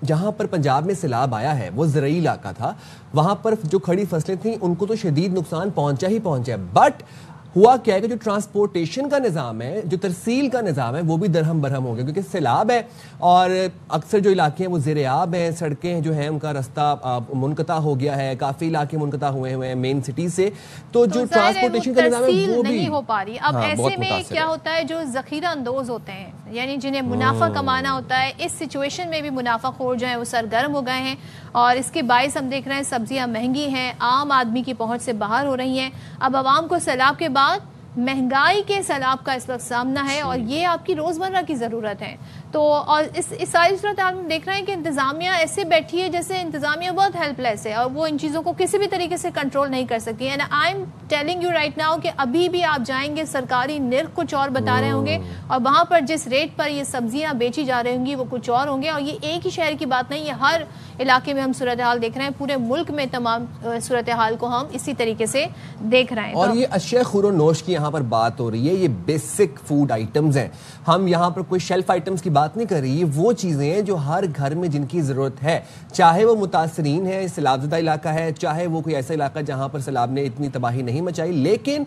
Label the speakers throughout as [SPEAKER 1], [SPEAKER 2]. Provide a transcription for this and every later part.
[SPEAKER 1] जहां पर पंजाब में सैलाब आया है वो ज़राई इलाका था, वहां पर जो खड़ी फसलें थी उनको तो शदीद नुकसान पहुंचा ही पहुंचा है। बट हुआ क्या है कि जो ट्रांसपोर्टेशन का निज़ाम है, जो तरसील का निज़ाम है, वो भी दरहम बरहम हो गया क्योंकि सैलाब है और अक्सर जो इलाके हैं वो ज़ेर-ए-आब हैं, सड़कें जो हैं उनका रास्ता मुनक़ता हो गया है, काफ़ी इलाके मुनक़ता हुए हैं मेन सिटी से, तो जो ट्रांसपोर्टेशन का निज़ाम है वो भी
[SPEAKER 2] नहीं हो पा रही। अब ऐसे में क्या होता है, जो ज़ख़ीरा अंदोज होते हैं यानी जिन्हें मुनाफा कमाना होता है, इस सिचुएशन में भी मुनाफाखोर जो है वो सरगर्म हो गए हैं और इसके बायस हम देख रहे हैं सब्जियां महंगी हैं, आम आदमी की पहुंच से बाहर हो रही हैं। अब आवाम को सैलाब के बाद महंगाई के सैलाब का इस वक्त सामना है और ये आपकी रोज़मर्रा की ज़रूरत है। तो और इस सारी सूरत हाल में देख रहे हैं कि इंतज़ामिया ऐसे बैठी है जैसे इंतज़ामिया बहुत हेल्पलेस है और वो इन चीज़ों को किसी भी तरीके से कंट्रोल नहीं कर सकती। And I am telling you right now कि अभी भी आप जाएंगे, सरकारी निर्ख कुछ और बता रहे होंगे और वहाँ पर जिस रेट पर ये सब्जियाँ बेची जा रही होंगी वो कुछ और होंगे। और ये एक ही शहर की बात नहीं, ये हर इलाके में हम सूरत हाल देख रहे हैं, पूरे मुल्क में तमाम सूरत हाल को हम इसी तरीके से देख रहे हैं।
[SPEAKER 1] और ये अशिया खुरो-नोश की यहाँ पर बात हो रही है, ये बेसिक फूड आइटम्स हैं। हम यहाँ पर कोई शेल्फ आइटम्स की बात नहीं कर रही, ये वो चीज़ें हैं जो हर घर में जिनकी ज़रूरत है, चाहे वो मुतासरीन है, सैलाबज़दा इलाका है, चाहे वो कोई ऐसा इलाका जहाँ पर सैलाब ने इतनी तबाही नहीं मचाई। लेकिन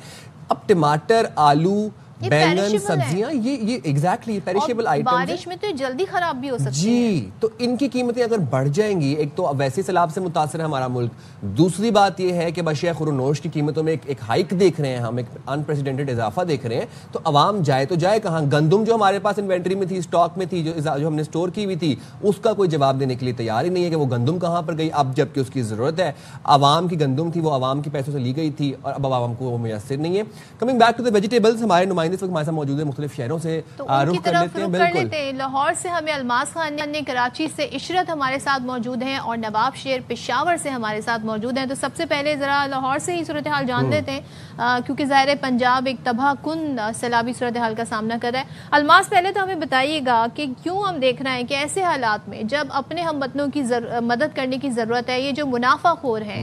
[SPEAKER 1] अब टमाटर, आलू, बैंगन, सब्जियां, ये एग्जैक्टली पेरिशेबल आइटम्स हैं।
[SPEAKER 2] बारिश में तो जल्दी खराब भी हो सकती है
[SPEAKER 1] जी, तो इनकी कीमतें अगर बढ़ जाएंगी, एक तो वैसे सैलाब से मुतासर है हमारा मुल्क, दूसरी बात यह है कि अशिया खुरो-नोश की कीमतों में एक हाइक देख रहे हैं हम, एक अनप्रेसिडेंटेड इजाफा देख रहे हैं। तो अवाम जाए तो जाए कहाँ? गंदम जो हमारे पास इन्वेंट्री में थी, स्टॉक में थी, जो हमने स्टोर की हुई थी, उसका कोई जवाब देने के लिए तैयार ही नहीं है कि वो गंदम कहाँ पर गई, अब जबकि उसकी जरूरत है। अवाम की गंदम थी, वो अवाम के पैसों से ली गई थी और अब अवाम को वो मुयसर नहीं है। Coming back to the vegetables, हमारे नुमाइंदे हमारे साथ मौजूद है मुख्तलिफ शहरों से, रुख कर लेते हैं। बिल्कुल,
[SPEAKER 2] लाहौर से हमें अलमास खान ने, कराची से इशरत हमारे साथ मौजूद हैं और नवाब शेर पेशावर से हमारे साथ मौजूद हैं। तो सबसे पहले जरा लाहौर से ही सूरत हाल जान लेते हैं क्योंकि ज़ाहिर है पंजाब एक तबाहकुन सैलाबी सूरत हाल का सामना कर रहा है। अलमास, पहले तो हमें बताइएगा कि क्यों हम देख रहे हैं कि ऐसे हालात में जब अपने हम वतनों की मदद करने की ज़रूरत है, ये जो मुनाफाखोर है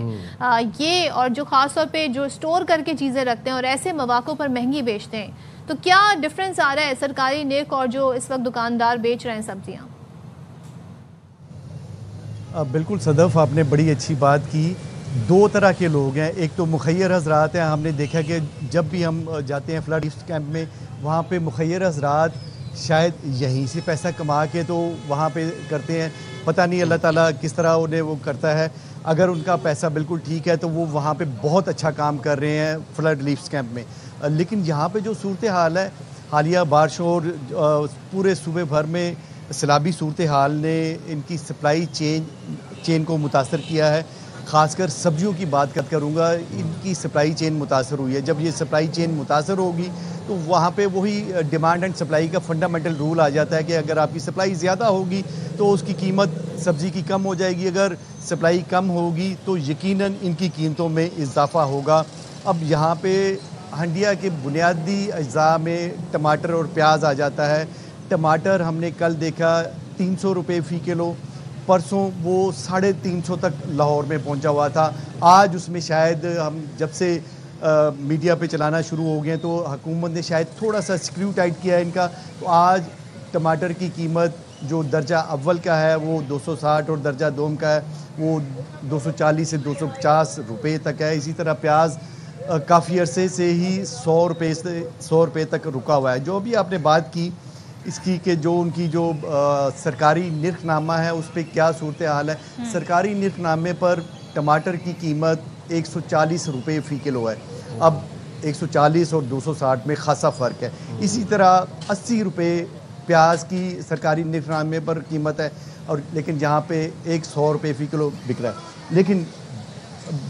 [SPEAKER 2] ये और जो ख़ास तौर पर जो स्टोर करके चीज़ें रखते हैं और ऐसे मौक़ों पर महंगी बेचते हैं, तो क्या डिफरेंस आ रहा है सरकारी निर्ख और जो इस वक्त दुकानदार बेच रहे हैं सब्जियां?
[SPEAKER 3] बिल्कुल सदफ, आपने बड़ी अच्छी बात की। दो तरह के लोग हैं, एक तो मुखैर हजरात हैं। हमने देखा कि जब भी हम जाते हैं फ्लड कैंप में, वहाँ पे मुखैर हजरात शायद यहीं से पैसा कमा के तो वहाँ पे करते हैं, पता नहीं अल्लाह ताला किस तरह उन्हें वो करता है। अगर उनका पैसा बिल्कुल ठीक है तो वो वहाँ पे बहुत अच्छा काम कर रहे हैं फ्लड रिलीफ कैंप में। लेकिन यहाँ पे जो सूरत हाल है, हालिया बारिशों और पूरे सूबे भर में सैलाबी सूरत हाल ने इनकी सप्लाई चेन को मुतासर किया है। ख़ासकर सब्जियों की बात करूँगा, इनकी सप्लाई चेन मुतासर हुई है। जब ये सप्लाई चेन मुतासर होगी तो वहाँ पे वही डिमांड एंड सप्लाई का फंडामेंटल रूल आ जाता है कि अगर आपकी सप्लाई ज़्यादा होगी तो उसकी कीमत सब्ज़ी की कम हो जाएगी, अगर सप्लाई कम होगी तो यकीनन इनकी कीमतों में इजाफा होगा। अब यहाँ पे हंडिया के बुनियादी अज्जा में टमाटर और प्याज आ जाता है। टमाटर हमने कल देखा 300 रुपये फ़ी किलो, परसों वो 350 तक लाहौर में पहुंचा हुआ था। आज उसमें शायद हम जब से मीडिया पे चलाना शुरू हो गए तो हुकूमत ने शायद थोड़ा सा स्क्रू टाइट किया है इनका, तो आज टमाटर की कीमत जो दर्जा अव्वल का है वो 260 और दर्जा दोम का है वो 240 से 250 रुपये तक है। इसी तरह प्याज काफ़ी अरसे से ही 100 रुपये तक रुका हुआ है। जो भी आपने बात की इसकी कि जो उनकी जो सरकारी निर्खनामा है उस पर क्या सूरत हाल है। सरकारी निर्खनामे पर टमाटर की कीमत 140 रुपये फ़ी किलो है, अब 140 और 260 में खासा फ़र्क है। इसी तरह 80 रुपये प्याज की सरकारी निर्खनामे पर कीमत है और लेकिन यहाँ पे 100 रुपये फ़ी किलो बिक रहा है। लेकिन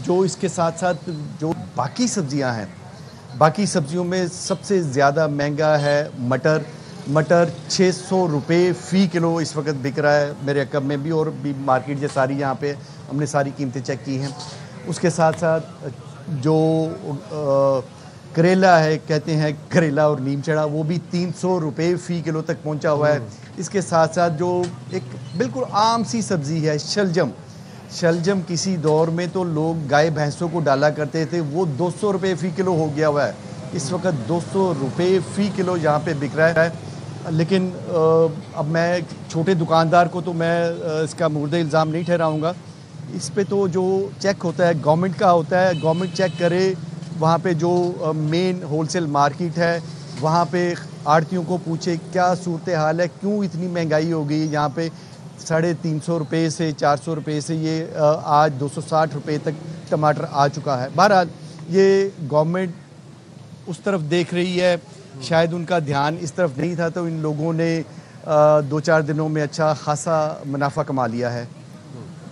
[SPEAKER 3] जो इसके साथ साथ जो बाकी सब्जियां हैं, बाकी सब्जियों में सबसे ज़्यादा महंगा है मटर 600 रुपये फ़ी किलो इस वक्त बिक रहा है मेरे अकब में भी, और भी मार्केट जो सारी यहाँ पे हमने सारी कीमतें चेक की हैं। उसके साथ साथ जो करेला है, कहते हैं करेला और नीम चढ़ा, वो भी 300 रुपये फ़ी किलो तक पहुँचा हुआ है। इसके साथ साथ जो एक बिल्कुल आम सी सब्ज़ी है शलजम किसी दौर में तो लोग गाय भैंसों को डाला करते थे, वो 200 रुपये फ़ी किलो हो गया हुआ है। इस वक्त 200 रुपये फ़ी किलो यहाँ पे बिक रहा है। लेकिन अब मैं छोटे दुकानदार को तो मैं इसका मुर्दे इल्ज़ाम नहीं ठहराऊँगा। इस पे तो जो चेक होता है गवर्नमेंट का होता है, गवर्नमेंट चेक करे वहाँ पे जो मेन होलसेल मार्केट है वहाँ पे आड़तियों को पूछे क्या सूरत हाल है, क्यों इतनी महंगाई हो गई। यहाँ पे 350 रुपये से 400 रुपये से ये आज 260 रुपये तक टमाटर आ चुका है। बहरहाल ये गवर्नमेंट उस तरफ देख रही है, शायद उनका ध्यान इस तरफ नहीं था, तो इन लोगों ने 2-4 दिनों में अच्छा खासा मुनाफा कमा लिया है।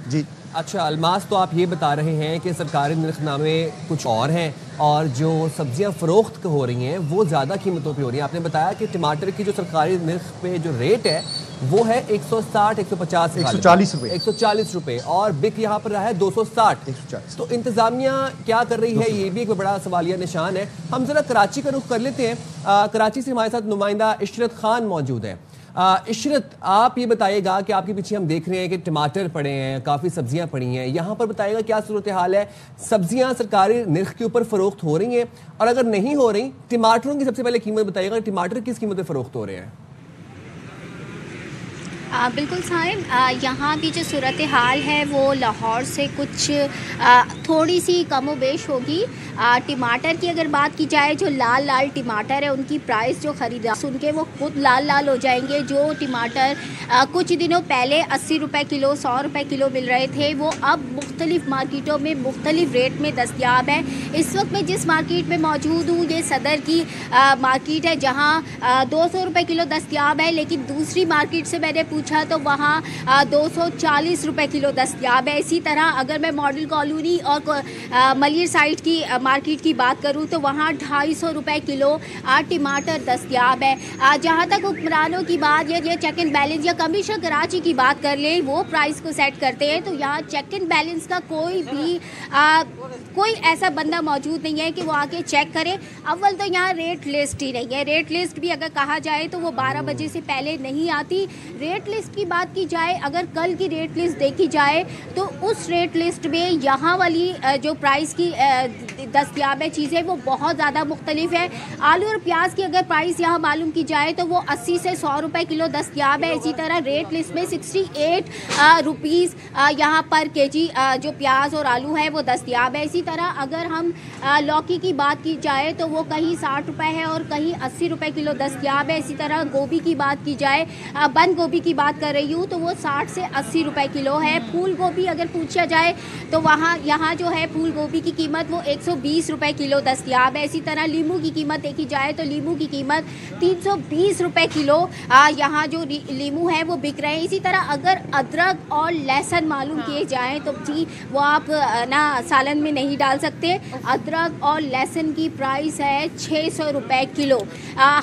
[SPEAKER 3] जी
[SPEAKER 1] अच्छा अलमास, तो आप ये बता रहे हैं कि सरकारी निर्खनामे कुछ और हैं और जो सब्जियां फ़रोख्त हो रही हैं वो ज़्यादा कीमतों पे हो रही हैं। आपने बताया कि टमाटर की जो सरकारी निर्ख पे जो रेट है वो है 160, 150,
[SPEAKER 3] 140 रुपये,
[SPEAKER 1] 140 रुपये और बिक यहाँ पर रहा है 260, 140। तो इंतज़ामिया क्या कर रही है, ये भी एक बड़ा सवालिया निशान है। हम ज़रा कराची का रुख कर लेते हैं। कराची से हमारे साथ नुमाइंदा इशरत खान मौजूद है। इशरत, आप ये बताइएगा कि आपके पीछे हम देख रहे हैं कि टमाटर पड़े हैं, काफ़ी सब्जियां पड़ी हैं, यहाँ पर बताइएगा क्या सूरत हाल है, सब्जियां सरकारी निर्ख के ऊपर फ़रोख्त हो रही हैं, और अगर नहीं हो रही टमाटरों की सबसे पहले कीमत बताइएगा, टमाटर किस कीमत पे फ़रोख्त हो रहे हैं?
[SPEAKER 4] बिल्कुल साहिब, यहाँ की जो सूरत हाल है वो लाहौर से कुछ थोड़ी सी कमो बेश होगी। टमाटर की अगर बात की जाए, जो लाल लाल टमाटर है उनकी प्राइस जो ख़रीदा सुन के वो खुद लाल लाल हो जाएंगे। जो टमाटर कुछ दिनों पहले 80 रुपये किलो, 100 रुपये किलो मिल रहे थे, वो अब मुख्तलिफ़ मार्केटों में मुख्तलिफ़ रेट में दस्तयाब है। इस वक्त मैं जिस मार्केट में मौजूद हूँ ये सदर की मार्केट है, जहाँ 200 रुपये किलो दस्तयाब है, लेकिन दूसरी मार्केट से मैंने पूछा तो वहाँ 240 रुपये किलो दस्तयाब है। इसी तरह अगर मैं मॉडल कॉलोनी और मलिर साइड की मार्केट की बात करूँ तो वहाँ 250 रुपये किलो टमाटर दस्तयाब है। जहाँ तक हुक्मरानों की बात या चेक एंड बैलेंस या कमीशन कराची की बात कर लें, वो प्राइस को सेट करते हैं, तो यहाँ चेक एंड बैलेंस का कोई ऐसा बंदा मौजूद नहीं है कि वो आके चेक करे। अव्वल तो यहाँ रेट लिस्ट ही नहीं है। रेट लिस्ट भी अगर कहा जाए तो वो 12 बजे से पहले नहीं आती। रेट लिस्ट की बात की जाए, अगर कल की रेट लिस्ट देखी जाए तो उस रेट लिस्ट में यहाँ वाली जो प्राइस की दस्तयाब है चीज़ें वो बहुत ज़्यादा मुख्तलिफ है। आलू और प्याज की अगर प्राइस यहाँ मालूम की जाए तो वो 80 से 100 रुपये किलो दस्तयाब है। इसी तरह रेट लिस्ट में 68 रुपीज़ यहाँ पर केजी जो प्याज और आलू है वो दस्तयाब है। इसी तरह अगर हम लौकी की बात की जाए तो वो कहीं 60 रुपये है और कहीं 80 रुपये किलो दस्तयाब है। इसी तरह गोभी की बात की जाए, बंद गोभी की बात कर रही हूँ तो वो 60 से 80 रुपये किलो है। फूल गोभी अगर पूछा जाए तो यहाँ जो है फूल गोभी की कीमत वो 120 रुपये किलो दस्तयाब है। इसी तरह लीमू की कीमत देखी जाए तो लीमू की कीमत 320 रुपये किलो यहाँ जो लीमू है वो बिक रहे हैं। इसी तरह अगर अदरक और लहसुन मालूम किए जाएँ तो जी वो आप ना सालन में नहीं डाल सकते। अदरक और लहसुन की प्राइस है 600 रुपये किलो।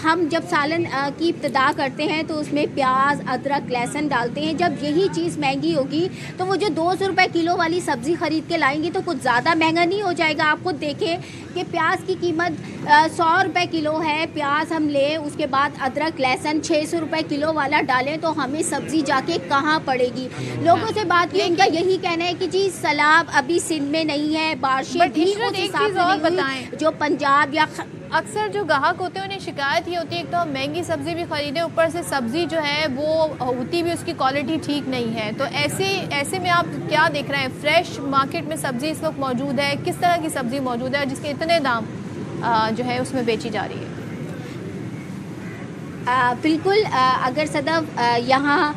[SPEAKER 4] हम जब सालन की इब्तिदा करते हैं तो उसमें प्याज, अदरक, लहसुन डालते हैं। जब यही चीज़ महंगी होगी तो वो जो 200 रुपये किलो वाली सब्ज़ी ख़रीद के लाएंगे तो कुछ ज़्यादा महंगा नहीं हो जाएगा। आप खुद देखें कि प्याज की कीमत 100 रुपये किलो है, प्याज हम लें, उसके बाद अदरक लहसुन 600 रुपये किलो वाला डालें तो हमें सब्ज़ी जाके कहाँ पड़ेगी। लोगों से बात की, उनका यही कहना है कि जी सैलाब अभी सिंध में नहीं है, बारिशें भी उस हिसाब से नहीं हुई जो पंजाब या
[SPEAKER 2] अक्सर जो ग्राहक होते हैं उन्हें शिकायत ये होती है, एक तो हम महंगी सब्ज़ी भी ख़रीदें, ऊपर से सब्ज़ी जो है वो होती भी उसकी क्वालिटी ठीक नहीं है। तो ऐसे में आप क्या देख रहे हैं, फ्रेश मार्केट में सब्ज़ी इस वक्त मौजूद है, किस तरह की सब्ज़ी मौजूद है जिसके इतने दाम जो है उसमें बेची जा रही है?
[SPEAKER 4] बिल्कुल, अगर यहाँ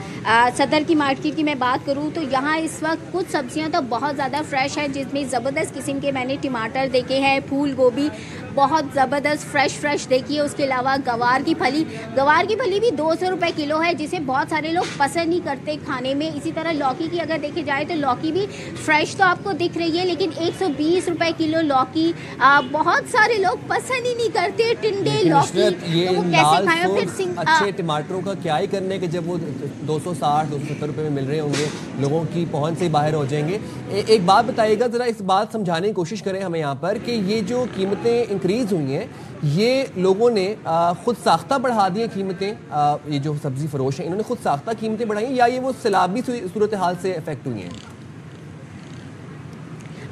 [SPEAKER 4] सदर की मार्केट की मैं बात करूँ तो यहाँ इस वक्त कुछ सब्जियाँ तो बहुत ज़्यादा फ्रेश हैं, जिसमें ज़बरदस्त किस्म के मैंने टमाटर देखे हैं, फूल गोभी बहुत ज़बरदस्त फ्रेश देखी है। उसके अलावा गवार की फली भी 200 रुपये किलो है, जिसे बहुत सारे लोग पसंद नहीं करते खाने में। इसी तरह लौकी की अगर देखे जाए तो लौकी भी फ्रेश तो आपको दिख रही है, लेकिन 120 रुपये किलो लौकी बहुत सारे लोग पसंद ही नहीं करते। टिंडे लौकी तो वो कैसे खाएं? फिर
[SPEAKER 1] अच्छे टमाटरों का क्या ही करने के जब वो 260-270 रुपये में मिल रहे होंगे, लोगों की पहुंच से बाहर हो जाएंगे। एक बात बताइएगा, ज़रा इस बात समझाने की कोशिश करें हमें यहाँ पर कि ये जो कीमतें इंक्रीज़ हुई हैं ये लोगों ने खुद साख्ता बढ़ा दी हैं कीमतें, ये जो सब्ज़ी फरोश हैं इन्होंने खुद साख्ता कीमतें बढ़ाई हैं या ये वो सैलाबी सूरत हाल से इफेक्ट हुई हैं?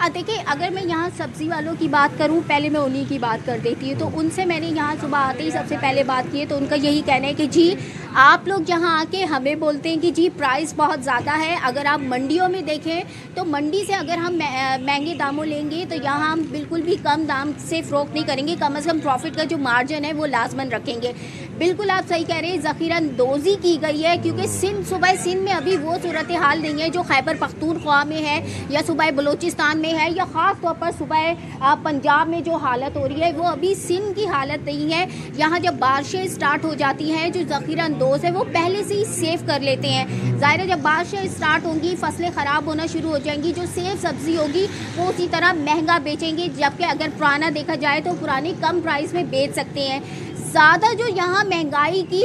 [SPEAKER 4] देखिए, अगर मैं यहाँ सब्ज़ी वालों की बात करूँ, पहले मैं उन्हीं की बात कर देती हूँ। तो उनसे मैंने यहाँ सुबह आते ही सबसे पहले बात की है, तो उनका यही कहना है कि जी आप लोग यहाँ आके हमें बोलते हैं कि जी प्राइस बहुत ज़्यादा है। अगर आप मंडियों में देखें तो मंडी से अगर हम महंगे दामों लेंगे तो यहाँ हम बिल्कुल भी कम दाम से फ़रोख्त नहीं करेंगे, कम से कम प्रॉफिट का जो मार्जिन है वो लाजमन रखेंगे। बिल्कुल आप सही कह रहे हैं, ज़ख़ीरांदोज़ी की गई है, क्योंकि सूबाई सिंध में अभी वो सूरत हाल नहीं है जो खैबर पख्तूनख्वा में है या सूबाई बलूचिस्तान में है, या ख़ास तौर पर सूबाई पंजाब में जो हालत हो रही है वो अभी सिंध की हालत नहीं है। यहाँ जब बारिशें स्टार्ट हो जाती हैं, जो ज़ख़ीरांदोज़ है वो पहले से ही सेव कर लेते हैं। ज़ाहिर है जब बारिशें स्टार्ट होंगी, फसलें ख़राब होना शुरू हो जाएंगी, जो सेव सब्ज़ी होगी वो उसी तरह महंगा बेचेंगे, जबकि अगर पुराना देखा जाए तो पुरानी कम प्राइस में बेच सकते हैं। ज़्यादा जो यहाँ महंगाई की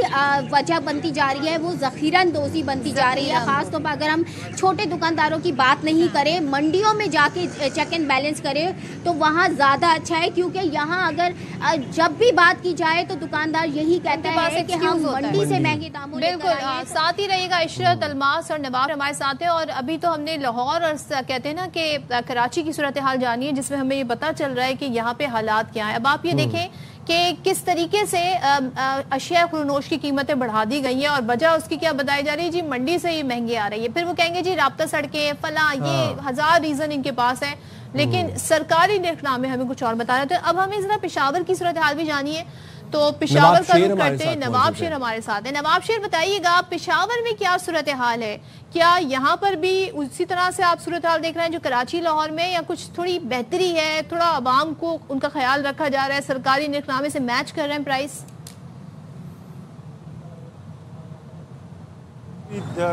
[SPEAKER 4] वजह बनती जा रही है वो ज़ख़ीरांदोज़ी बनती जा रही है। ख़ास तौर पर अगर हम छोटे दुकानदारों की बात नहीं करें, मंडियों में जाके चेक एंड बैलेंस करें तो वहाँ ज़्यादा अच्छा है, क्योंकि यहाँ अगर जब भी बात की जाए तो दुकानदार यही कहते हैं कि हम मंडी से महंगे दामों
[SPEAKER 2] बिल्कुल साथ ही रहेगा। इशरत, अलमास और नवाब हमारे साथ हैं, और अभी तो हमने लाहौर और कहते हैं ना कि कराची की सूरत हाल जानी है, जिसमें हमें ये पता चल रहा है कि यहाँ पे हालात क्या है। अब आप ये देखें कि किस तरीके से अशिया खुरनोश की कीमतें बढ़ा दी गई हैं, और वजह उसकी क्या बताई जा रही है, जी मंडी से ये महंगी आ रही है। फिर वो कहेंगे जी राब्ता सड़कें फला, ये 1000 रीजन इनके पास है, लेकिन सरकारी निरखनामे हमें कुछ और बता रहे थे। अब हमें जरा पेशावर की सूरत हाल भी जानिए, तो पेशावर का रुख करते हैं। नवाब शेर हमारे साथ है। नवाब शेर, बताइएगा पेशावर में क्या सूरत हाल है, क्या यहाँ पर भी उसी तरह से आप सूरत हाल देख रहे हैं जो कराची लाहौर में, या कुछ थोड़ी बेहतरी है, थोड़ा आवाम को उनका ख्याल रखा जा रहा है, सरकारी निरखनामे से मैच कर रहे हैं प्राइस?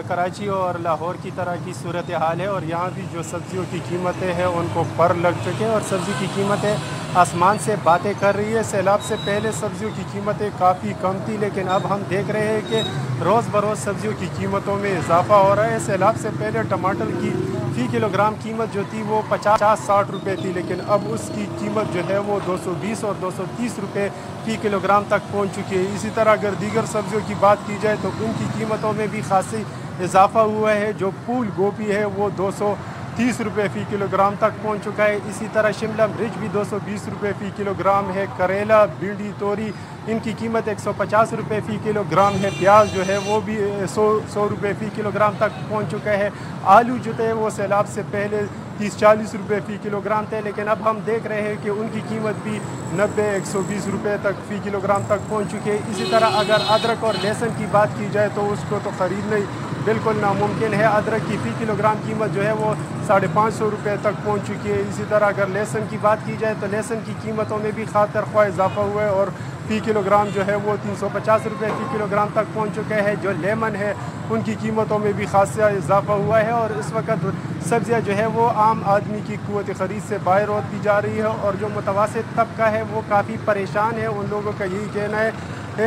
[SPEAKER 5] कराची और लाहौर की तरह की सूरत हाल है, और यहाँ भी जो सब्जियों की कीमतें हैं उनको पर लग चुके हैं, और सब्ज़ी की कीमतें आसमान से बातें कर रही है। सैलाब से पहले सब्जियों की कीमतें काफ़ी कम थी, लेकिन अब हम देख रहे हैं कि रोज़ बरोज़ सब्जियों की कीमतों में इजाफा हो रहा है। सैलाब से पहले टमाटर की फ़ी किलोग्राम कीमत जो थी वो 50-60 रुपये थी, लेकिन अब उसकी कीमत जो है वो 220 और 230 रुपये फ़ी किलोग्राम तक पहुंच चुकी है। इसी तरह अगर दीगर सब्जियों की बात की जाए तो उनकी कीमतों में भी खासी इजाफा हुआ है। जो फूल गोभी है वो 230 रुपये फ़ी किलोग्राम तक पहुंच चुका है। इसी तरह शिमला मिर्च भी 220 रुपये फ़ी किलोग्राम है। करेला, भिंडी, तोरी, इनकी कीमत 150 रुपये फ़ी किलोग्राम है। प्याज जो है वो भी 100 रुपये फ़ी किलोग्राम तक पहुंच चुका है। आलू जो थे वो सैलाब से पहले 30-40 रुपये फ़ी किलोग्राम थे, लेकिन अब हम देख रहे हैं कि उनकी कीमत भी 90-120 रुपये तक फ़ी किलोग्राम तक पहुंच चुकी है। इसी तरह अगर अदरक और लहसुन की बात की जाए तो उसको तो ख़रीदना ही बिल्कुल नामुमकिन है। अदरक की फ़ी किलोग्राम कीमत जो है वो 550 रुपये तक पहुंच चुकी है। इसी तरह अगर लहसुन की बात की जाए तो लहसुन की कीमतों में भी खातर ख्वाह इजाफा हुआ है, और फ़ी किलोग्राम जो है वो 350 रुपये फ़ी किलोग्राम तक पहुंच चुके हैं। जो लेमन है उनकी कीमतों में भी खासा इजाफा हुआ है, और इस वक्त सब्जियां जो है वो आम आदमी की क़ुव्वत ख़रीद से बाहर होती जा रही है, और जो मुतवासित तबका है वो काफ़ी परेशान है। उन लोगों का यही कहना है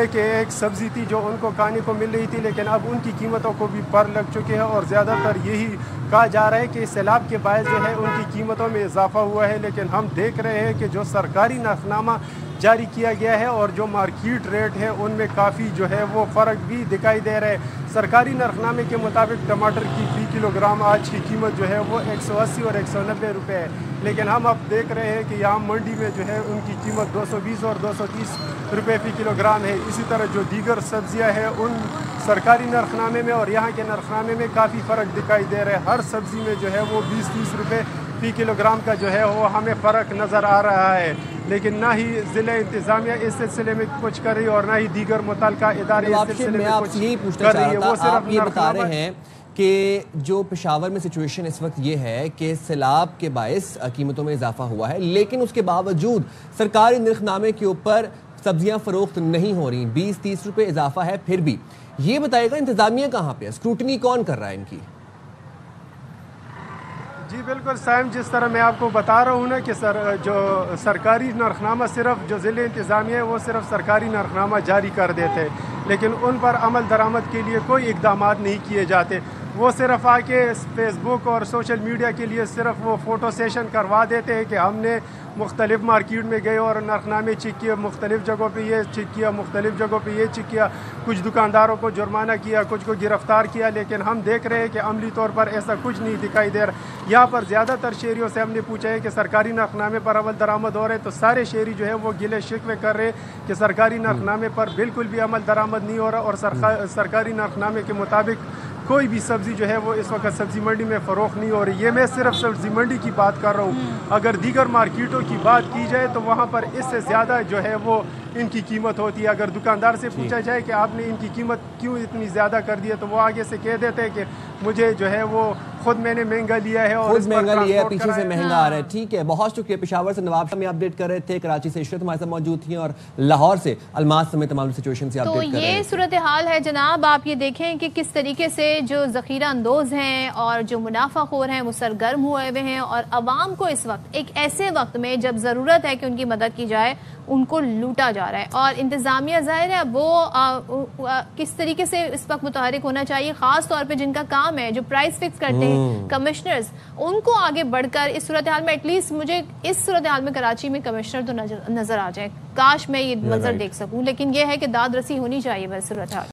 [SPEAKER 5] कि एक सब्ज़ी थी जो उनको खाने को मिल रही थी, लेकिन अब उनकी कीमतों को भी पर लग चुके हैं, और ज़्यादातर यही कहा जा रहा है कि सैलाब के बायस जो है उनकी कीमतों में इजाफा हुआ है। लेकिन हम देख रहे हैं कि जो सरकारी नरखनामा जारी किया गया है और जो मार्केट रेट है उनमें काफ़ी जो है वो फ़र्क भी दिखाई दे रहा है। सरकारी नरखनामे के मुताबिक टमाटर की फ़ी किलोग्राम आज की कीमत जो है वो 180 और 190 रुपये है, लेकिन हम अब देख रहे हैं कि यहाँ मंडी में जो है उनकी कीमत 220 और 230 रुपये फ़ी किलोग्राम है। इसी तरह जो दीगर सब्जियाँ हैं उन सरकारी नरखनामे में और यहाँ के नरखनामे में काफ़ी फ़र्क दिखाई दे रहा है। हर सब्ज़ी में जो है वो 20-30 रुपये फ़ी किलोग्राम का जो है वो हमें फ़र्क नज़र आ रहा है, लेकिन ना ही ज़िला इंतज़ामिया इस सिलसिले में कुछ कर रही और ना ही दीगर मुतल्लिका इदारे इस सिलसिले में कुछ कर रही है। वो सिर्फ
[SPEAKER 1] आप ये बता रहे हैं कि जो पेशावर में सिचुएशन इस वक्त ये है कि सैलाब के बायस कीमतों में इजाफा हुआ है, लेकिन उसके बावजूद सरकारी नरखनामे के ऊपर सब्जियां फरोख्त नहीं हो रही, 20-30 रुपये इजाफा है। फिर भी ये बताएगा इंतजामिया कहाँ पे है, स्क्रूटनी कौन कर रहा है इनकी?
[SPEAKER 5] जी बिल्कुल साइम, जिस तरह मैं आपको बता रहा हूँ ना कि जो सरकारी नरखनामा सिर्फ जो ज़िले इंतज़ामिया है वो सिर्फ सरकारी नरखनामा जारी कर देते हैं, लेकिन उन पर अमल दरामद के लिए कोई इकदाम नहीं किए जाते। वो सिर्फ आके फेसबुक और सोशल मीडिया के लिए सिर्फ वो फ़ोटो सेशन करवा देते हैं कि हमने मुख्तलिफ मार्केट में गए और नरखनामे चेक किए, मुख्तलिफ जगहों पे ये चेक किया, मुख्तलिफ जगहों पे ये चेक किया, कुछ दुकानदारों को जुर्माना किया, कुछ को गिरफ्तार किया, लेकिन हम देख रहे हैं कि अमली तौर पर ऐसा कुछ नहीं दिखाई दे रहा। यहाँ पर ज़्यादातर शहरियों से हमने पूछा है कि सरकारी नरखनामे पर अमल दरामद हो रहे हैं, तो सारे शहरी जो है वो गिले शिकवे कर रहे हैं कि सरकारी नरखनामे पर बिल्कुल भी अमल दरामद नहीं हो रहा और सरकारी नरखनामे के मुताबिक कोई भी सब्ज़ी जो है वो इस वक्त सब्ज़ी मंडी में फ़रोख्त नहीं हो रही। ये मैं सिर्फ सब्ज़ी मंडी की बात कर रहा हूँ, अगर दीगर मार्केटों की बात की जाए तो वहाँ पर इससे ज़्यादा जो है वो इनकी कीमत होती है। अगर दुकानदार से पूछा जाए कि आपने इनकी कीमत क्यों इतनी ज़्यादा कर दी है, तो वो आगे से कह देते हैं कि मुझे जो है वो खुद मैंने महंगा लिया है और
[SPEAKER 1] खुद महंगा लिया है, पीछे से महंगा आ रहा है। ठीक है, बहुत शुक्रिया। पेशावर से नवाब साहब अपडेट कर रहे थे, कराची से इशरत हमारे साथ मौजूद थी और लाहौर से अलमास समेत तमाम सिचुएशन से अपडेट कर रहे थे।
[SPEAKER 2] ये सूरत हाल है जनाब, आप ये देखें कि किस तरीके से जो जखीरा अंदोज हैं और जो मुनाफाखोर हैं वो सरगर्म हुए हुए हैं और अवाम को इस वक्त एक ऐसे वक्त में जब ज़रूरत है कि उनकी मदद की जाए उनको लूटा जा रहा है। और इंतज़ामिया ज़ाहिर है वो किस तरीके से इस वक्त मुतहरिक होना चाहिए, ख़ास तौर पे जिनका काम है, जो प्राइस फिक्स करते हैं कमिश्नर्स, उनको आगे बढ़कर इस सूरत हाल में एटलीस्ट मुझे इस सूरत हाल में कराची में कमिश्नर तो नजर आ जाए। काश मैं ये मंजर देख सकूं, लेकिन ये है कि दाद रसी होनी चाहिए बस सूरत हाल।